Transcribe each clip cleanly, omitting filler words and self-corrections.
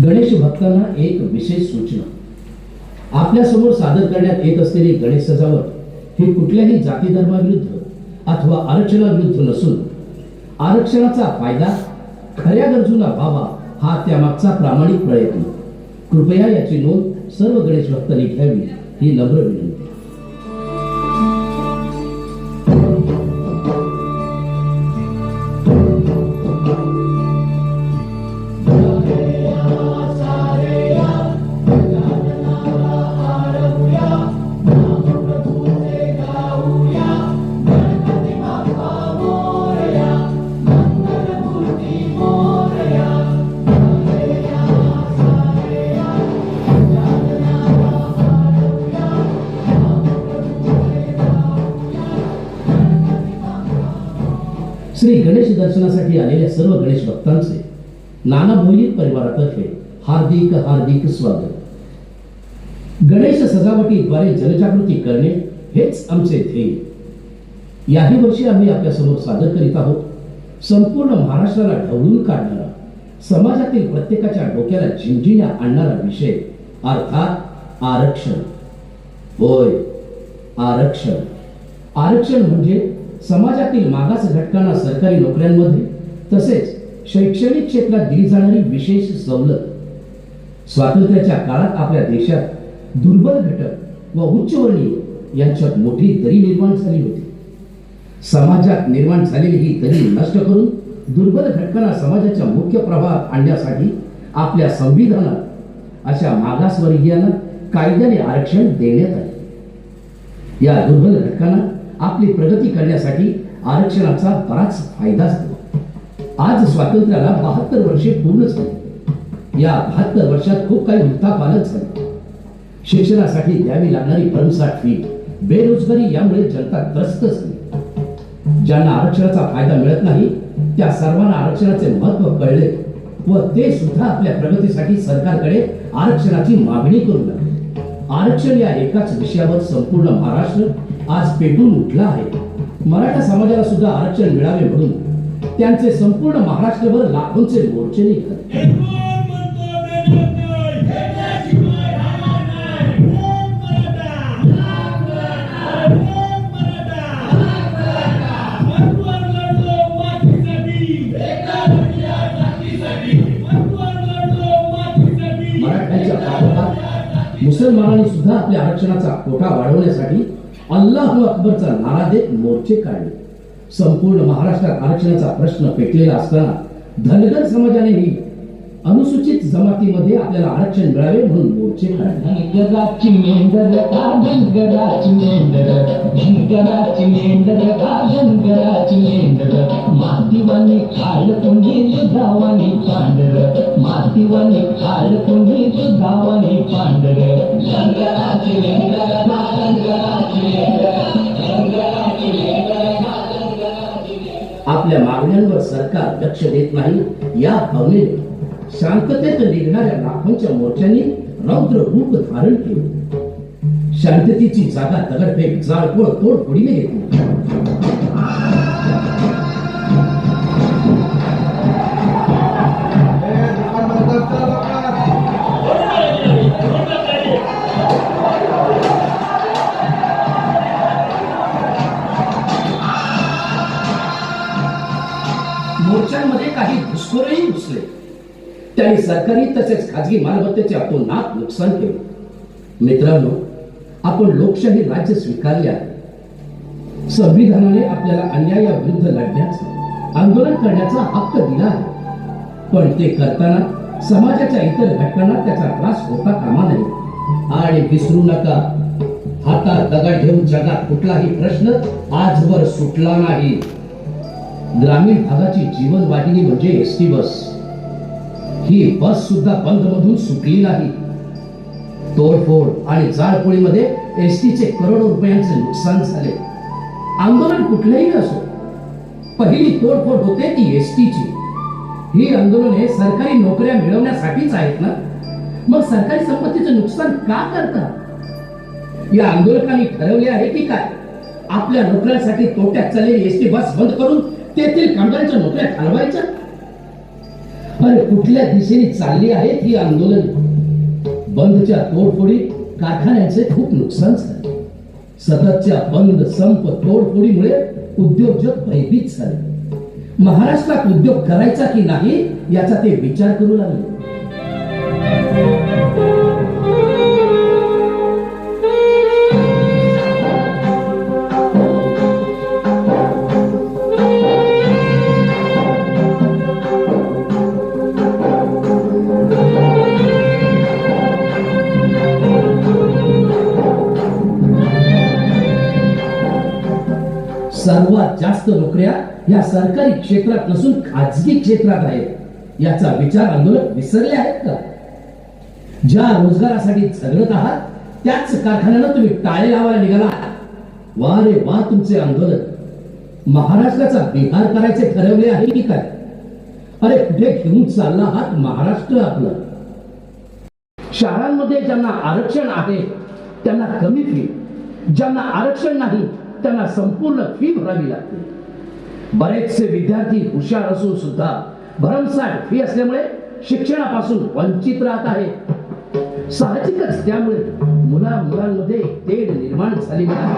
गणेश भक्तांना एक विशेष सूचना. आपल्या समोर सादर करण्यात येत असलेली गणेश सजावट ही कुठल्याही जाती धर्माविरुद्ध अथवा आरक्षणाविरुद्ध नसून आरक्षणाचा फायदा खऱ्या गरजूंना व्हावा हा त्यामागचा प्रामाणिक प्रयत्न. कृपया याची नोंद सर्व गणेश भक्तांनी घ्यावी ही नम्र विनंती. श्री गणेश दर्शनासाठी आलेल्या सर्व गणेश भक्तांचे नाना भोईर परिवारातर्फे हार्दिक हार्दिक स्वागत. गणेश सजावटीद्वारे जनजागृती करणे हेच आमचे ध्येय. याही वर्षी आम्ही आपल्या समोर सादर करीत आहोत संपूर्ण महाराष्ट्राला ढवळून काढणारा, समाजातील प्रत्येकाच्या डोक्याला झिंझिण्या आणणारा विषय, अर्थात आरक्षण. होय, आरक्षण. आरक्षण म्हणजे समाजातील मागास घटकांना सरकारी नोकऱ्यांमध्ये तसेच शैक्षणिक क्षेत्रात दिली जाणारी विशेष सवलत. स्वातंत्र्याच्या काळात आपल्या देशात दुर्बल घटक व उच्चवर्णीय यांच्यात मोठी दरी निर्माण झाली होती. समाजात निर्माण झालेली ही दरी नष्ट करून दुर्बल घटकांना समाजाच्या मुख्य प्रवाहात आणण्यासाठी आपल्या संविधानात अशा मागासवर्गीयांना कायद्याने आरक्षण देण्यात आले. या दुर्बल घटकांना आपली प्रगती करण्यासाठी आरक्षणाचा बराच फायदा झाला. आज स्वातंत्र्याला 72 वर्षे पूर्ण झाली. या 72 वर्षात खूप काही उलथापालथ झाली. शिक्षणासाठी द्यावी लागणारी भरमसाठ फी, बेरोजगारी यामुळे जनता त्रस्त झाली. ज्यांना आरक्षणाचा फायदा मिळत नाही त्या सर्वांना आरक्षणाचे महत्त्व कळले व ते सुद्धा आपल्या प्रगतीसाठी सरकारकडे आरक्षणाची मागणी करू लागले. आरक्षण या एकाच विषयावर संपूर्ण महाराष्ट्र आज पेटून उठला आहे. मराठा समाजाला सुद्धा आरक्षण मिळावे म्हणून त्यांचे संपूर्ण महाराष्ट्रभर लाखोंचे मोर्चे निघतात. मराठ्यांच्या पाठोपाठ मुसलमानांनी सुद्धा आपल्या आरक्षणाचा कोटा वाढवण्यासाठी अल्लाहू अकबरचा नारा देत मोर्चे काढले. संपूर्ण महाराष्ट्रात आरक्षणाचा प्रश्न पेटलेला असताना धनगर समाजानेही अनुसूचित जमातीमध्ये आपल्याला आरक्षण मिळावे म्हणून मोर्चे काढले. धनगराची मेंढर का धनगराची मेंढर, धनगराची मेंढर का धनगराची मेंढर, मातीवानी खाल कुणी दुधावानी पांढर, मातीवानी खाल कुणी दुधावानी पांढर. धनगराची मेंढर का धनगराची मेंढर, धनगराची मेंढर का धनगराची मेंढर. आपल्या मागण्यांवर सरकार लक्ष देत नाही या भावनेने शांततेत निघणाऱ्या लाखोंच्या मोर्चांनी रौद्र रूप धारण केले. शांततेची जागा दगडफेक, जाळपोळ, तोडफोडीने घेतली. मोर्चांमध्ये काही घुसखोरही घुसले. त्यांनी सरकारी तसेच खाजगी मालमत्तेचे अतोनात नुकसान केले. मित्रांनो, आपण लोकशाही राज्य स्वीकारले आहे. संविधानाने आपल्याला अन्यायाविरुद्ध लढण्याचा, आंदोलन करण्याचा हक्क दिला आहे. पण ते करताना समाजाच्या इतर घटकांना त्याचा त्रास होता कामा नये. आणि विसरू नका, हातात दगड घेऊन जगात कुठलाही प्रश्न आजवर सुटला नाही. ग्रामीण भागाची जीवनवाहिनी म्हणजे एसटी बस. ही बस सुद्धा बंद मधून सुटली नाही. तोडफोड आणि जाळपोळीमध्ये एसटीचे करोडो रुपयांचे नुकसान झाले. आंदोलन कुठलेही असो, पहिली तोडफोड होते ती एसटीची. ही आंदोलने सरकारी नोकऱ्या मिळवण्यासाठीच आहेत ना, मग सरकारी संपत्तीचे नुकसान का करतात? या आंदोलकांनी ठरवले आहे की काय आपल्या नोकऱ्यांसाठी तोट्यात चाललेली एसटी बस बंद करून तेथील कामगारांच्या नोकऱ्या घालवायच्या? अरे कुठल्या दिशेने चालली आहेत ही आंदोलन? बंदच्या तोडफोडीत कारखान्यांचे खूप नुकसान झाले. सततच्या बंद संप तोडफोडीमुळे उद्योजक भयभीत झाले. महाराष्ट्रात उद्योग करायचा की नाही याचा ते विचार करू लागले. सर्वात जास्त नोकऱ्या या सरकारी क्षेत्रात नसून खाजगी क्षेत्रात आहेत याचा विचार आंदोलक विसरले आहेत का? ज्या रोजगारासाठी झगडत आहात त्याच कारखान्याला तुम्ही टाळे लावायला निघाला. वा रे वा तुमचे आंदोलन. महाराष्ट्राचा बिहार करायचे ठरवले आहे की काय? अरे कुठे घेऊन चालला आहात महाराष्ट्र आपलं? शाळांमध्ये ज्यांना आरक्षण आहे त्यांना कमी फी, ज्यांना आरक्षण नाही त्यांना संपूर्ण फी भरावी लागते. बरेचसे विद्यार्थी हुशार असून सुद्धा भरमसाठ फी असल्यामुळे शिक्षणापासून वंचित राहत आहेत. साहजिकच त्यामुळे मुलांमध्ये तेढ निर्माण झालेली आहे.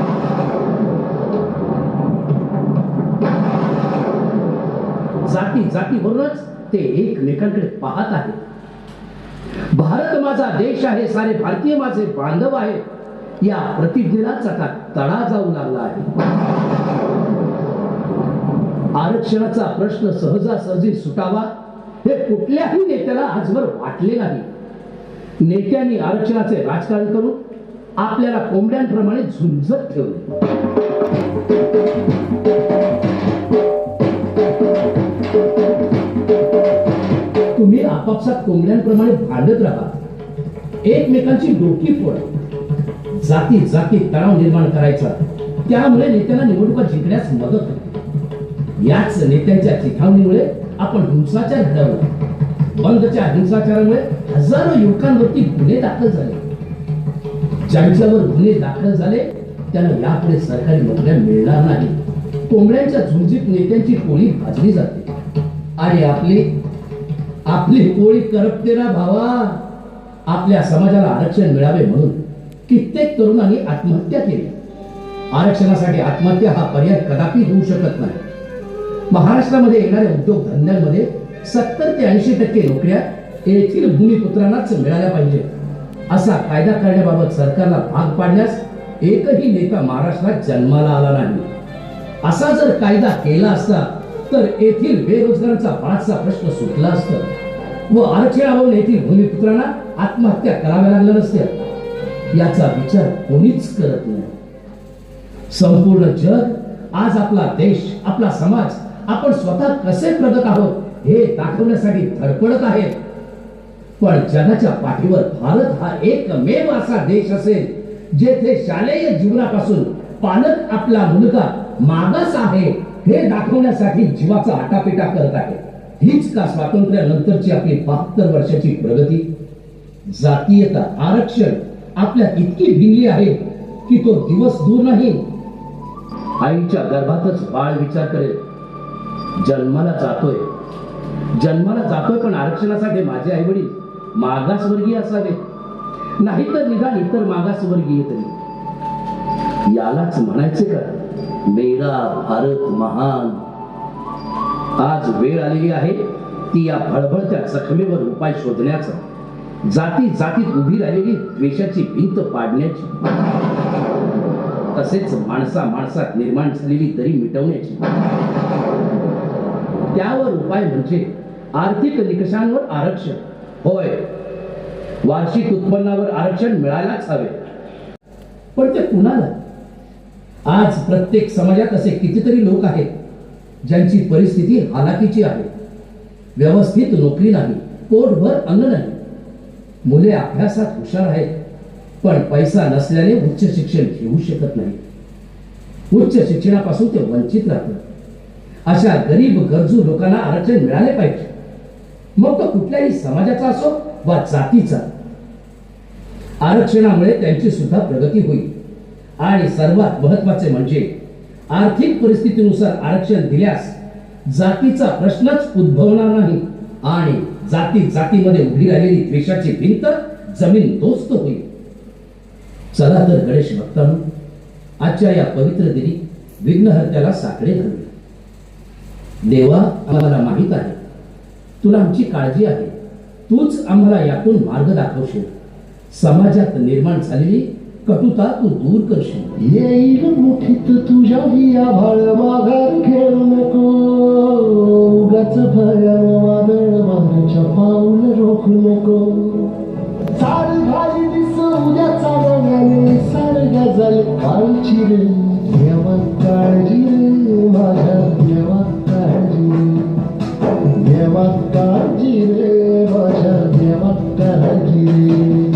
जातीवरूनच ते एकमेकांकडे पाहत आहेत. भारत माझा देश आहे, सारे भारतीय माझे बांधव आहेत या प्रतिज्ञेलाच आता तडा जाऊ लागला आहे. आरक्षणाचा प्रश्न सहजासहजी सुटावा हे कुठल्याही नेत्याला आजवर वाटले नाही. नेत्यांनी आरक्षणाचे राजकारण करून आपल्याला कोंबड्यांप्रमाणे झुंजत ठेवले. तुम्ही आपापसात कोंबड्यांप्रमाणे भांडत राहा, एकमेकांची डोकी फोडा, जाती तणाव निर्माण करायचा, त्यामुळे नेत्यांना निवडणुका जिंकण्यास मदत होते. याच नेत्यांच्या चिथावणीमुळे आपण हिंसाचार घडवला. बंदच्या हिंसाचारामुळे हजारो युवकांवरती गुन्हे दाखल झाले. ज्यांच्यावर गुन्हे दाखल झाले त्यांना यापुढे सरकारी नोकऱ्या मिळणार नाही. कोंबड्यांच्या झुंजीत नेत्यांची पोळी भाजली जाते. आणि आपली पोळी करपते ना भावा. आपल्या समाजाला आरक्षण मिळावे म्हणून कित्येक तरुणांनी आत्महत्या केली. आरक्षणासाठी आत्महत्या हा पर्याय कदापि होऊ शकत नाही. महाराष्ट्रामध्ये येणाऱ्या उद्योगधंद्यांमध्ये 70 ते 80% नोकऱ्या येथील भूमिपुत्रांनाच मिळाल्या पाहिजे असा कायदा करण्याबाबत सरकारला भाग पाडण्यास एकही नेता महाराष्ट्रात जन्माला आला नाही. असा जर कायदा केला असता तर येथील बेरोजगारांचा बराचसा प्रश्न सुटला असता व आरक्षणावरून येथील भूमिपुत्रांना आत्महत्या कराव्या लागल्या नसत्या. याचा विचार कोणीच करत नाही. संपूर्ण जग आज आपला देश, आपला समाज, आपण स्वतः कसे प्रगत आहोत हे दाखवण्यासाठी धडपडत आहेत. पण जगाच्या पाठीवर भारत हा एकमेव असा देश असेल जेथे शालेय जीवनापासून पालक आपला मुलगा मागास आहे हे दाखवण्यासाठी जीवाचा आटापिटा करत आहे. हीच का स्वातंत्र्यानंतरची आपली 72 वर्षाची प्रगती? जातीयता, आरक्षण आपल्यात इतकी भिनली आहे की तो दिवस दूर नाही. आईच्या गर्भातच बाळ विचार करेल, जन्माला जातोय पण आरक्षणासाठी माझे आई वडील मागासवर्गीय असावे, नाहीतर निदान इतर मागासवर्गीय तरी. यालाच म्हणायचे का मेरा भारत महान? आज वेळ आलेली आहे ती या फळफळत्या जखमेवर उपाय शोधण्याचा, जातीत उभी राहिलेली द्वेषाची भिंत पाडण्याची, तसेच माणसात निर्माण झालेली दरी मिटवण्याची. त्यावर उपाय म्हणजे आर्थिक निकषांवर आरक्षण. होय, वार्षिक उत्पन्नावर आरक्षण मिळायलाच हवे. पण ते कुणाला? आज प्रत्येक समाजात असे कितीतरी लोक आहेत ज्यांची परिस्थिती हालाकीची आहे. व्यवस्थित नोकरी नाही, पोटभर अन्न नाही. मुले अभ्यासात हुशार आहेत पण पैसा नसल्याने उच्च शिक्षण घेऊ शकत नाही. उच्च शिक्षणापासून ते वंचित राहतात. अशा गरीब गरजू लोकांना आरक्षण मिळाले पाहिजे, मग तो कुठल्याही समाजाचा असो वा जातीचा. आरक्षणामुळे त्यांची सुद्धा प्रगती होईल. आणि सर्वात महत्वाचे म्हणजे आर्थिक परिस्थितीनुसार आरक्षण दिल्यास जातीचा प्रश्नच उद्भवणार नाही आणि जाती जातीमध्ये उभी राहिलेली द्वेषाची भिंत जमीन दोस्त होईल. चला तर गणेश भक्तांनो, आजच्या या पवित्र दिनी विघ्नहर्त्याला साकडे घालूया. देवा, आम्हाला माहित आहे तुला आमची काळजी आहे. तूच आम्हाला यातून मार्ग दाखवशील. समाजात निर्माण झालेली कटुता तू दूर करशील. येईल मुठीत तुझ्याही आभाळ माघार खेळू नको. उगाच भयान वादळ वाऱ्याच्या पाऊल रोखू नको. साड घाली दिस उद्याचा गगन साड गजल काळची रे. देवा काळजी रे माझ्या देवा काळजी रे. देवा काळजी रे माझ्या देवा काळजी रे.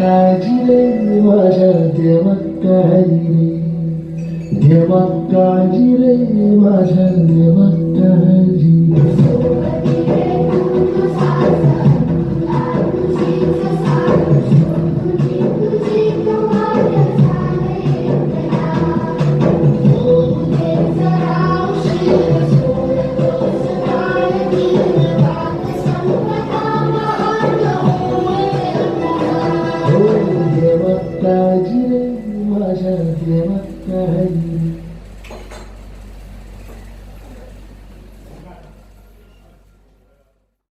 काळजी रे माझ्या देवा काळजी रे. देवा काळजी रे माझ्या देवा काळजी रे.